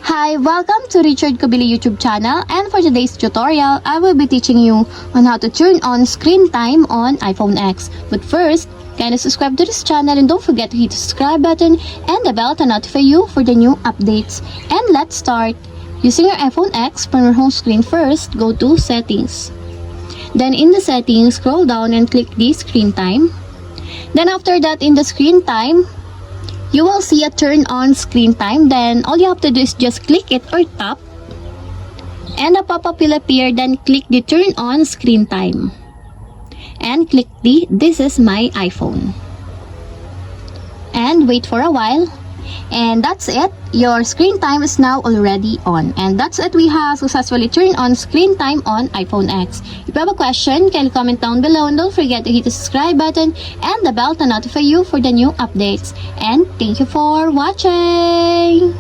Hi, welcome to Richard Cabile YouTube channel, and for today's tutorial, I will be teaching you on how to turn on screen time on iPhone X. But first, kindly subscribe to this channel and don't forget to hit the subscribe button and the bell to notify you for the new updates. And let's start. Using your iPhone X, from your home screen first, go to Settings. Then in the settings, scroll down and click the screen time. Then after that, in the screen time, you will see a turn on screen time. Then all you have to do is just click it or tap, and a pop-up will appear. Then click the turn on screen time and click the this is my iPhone and wait for a while. And that's it. Your screen time is now already on. And that's it. We have successfully turned on screen time on iPhone X. If you have a question, can you comment down below, and don't forget to hit the subscribe button and the bell to notify you for the new updates. And thank you for watching.